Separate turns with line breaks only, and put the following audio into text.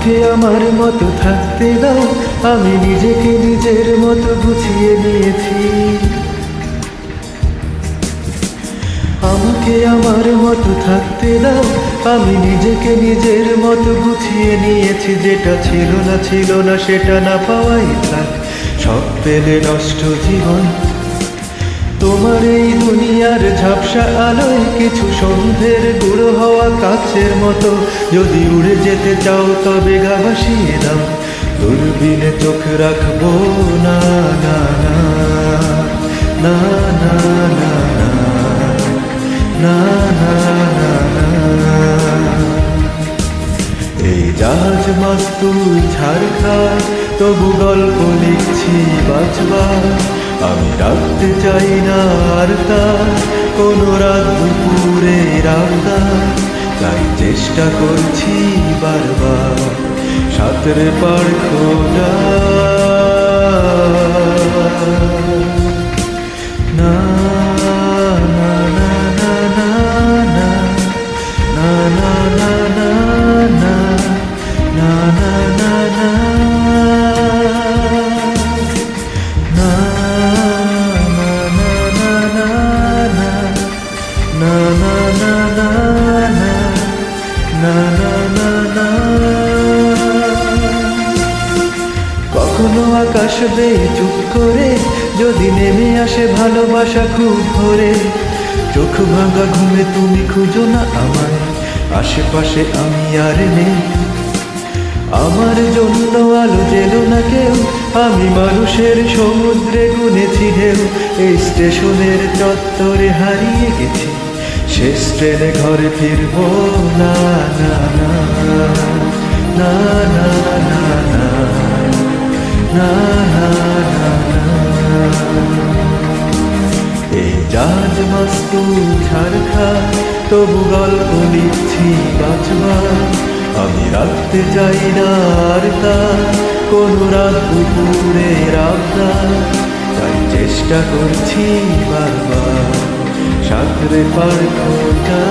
আমাকে আমার মতো থাকতে দাও, আমি নিজেকে নিজের মতো গুছিয়ে নিয়েছি। আমাকে আমার মতো থাকতে দাও, আমি নিজেকে নিজের মতো গুছিয়ে নিয়েছি। যেটা ছিল না সেটা না পাওয়াই থাক, সব পেলে নষ্ট জীবন। তোমার এই দুনিয়ার ঝাপসা আলোয় কিছু সন্ধ্যের গুঁড়ো হওয়া কাছের মতো। যদি উড়ে যেতে চাও তবে গা ভাসিয়ে দাও, দূরবীনে চোখ রাখবো না না না না না না না না না। এই জাহাজ মাস্তুল ছাড়খার, তবু গল্প লিখছি বাঁচবার। আমি রাখতে চাই না আর তার কোনো রাত দুপুরে রাতদার, তাই চেষ্টা করছি বারবার সাঁতরে পার খোঁজা। না না না না না না না না না না না না না না না কখনো আকাশ বেয়ে চুপ করে যদি নেমে আসে ভালোবাসা খুব ভরে, চোখ ভাঙা ঘুমে তুমি খুঁজো না আমায়, আশেপাশে আমি আর নেই। আমার জন্য আলো জেলো না কেউ, আমি মানুষের সমুদ্রে গুনেছি ঢেউ। এই স্টেশনের চত্বরে হারিয়ে গেছি, শেষ ট্রেনে ঘরে ফিরবো না না না না না না না না না না। এই জাহাজ মাস্তুল ছাড়খার, তবু গল্প লিখছি বাঁচবার। আমি রাখতে চাই না আর তার কোনো রাত দুপুরের আবদার, তাই চেষ্টা করছি বারবার সাঁতরে পার খোঁজা।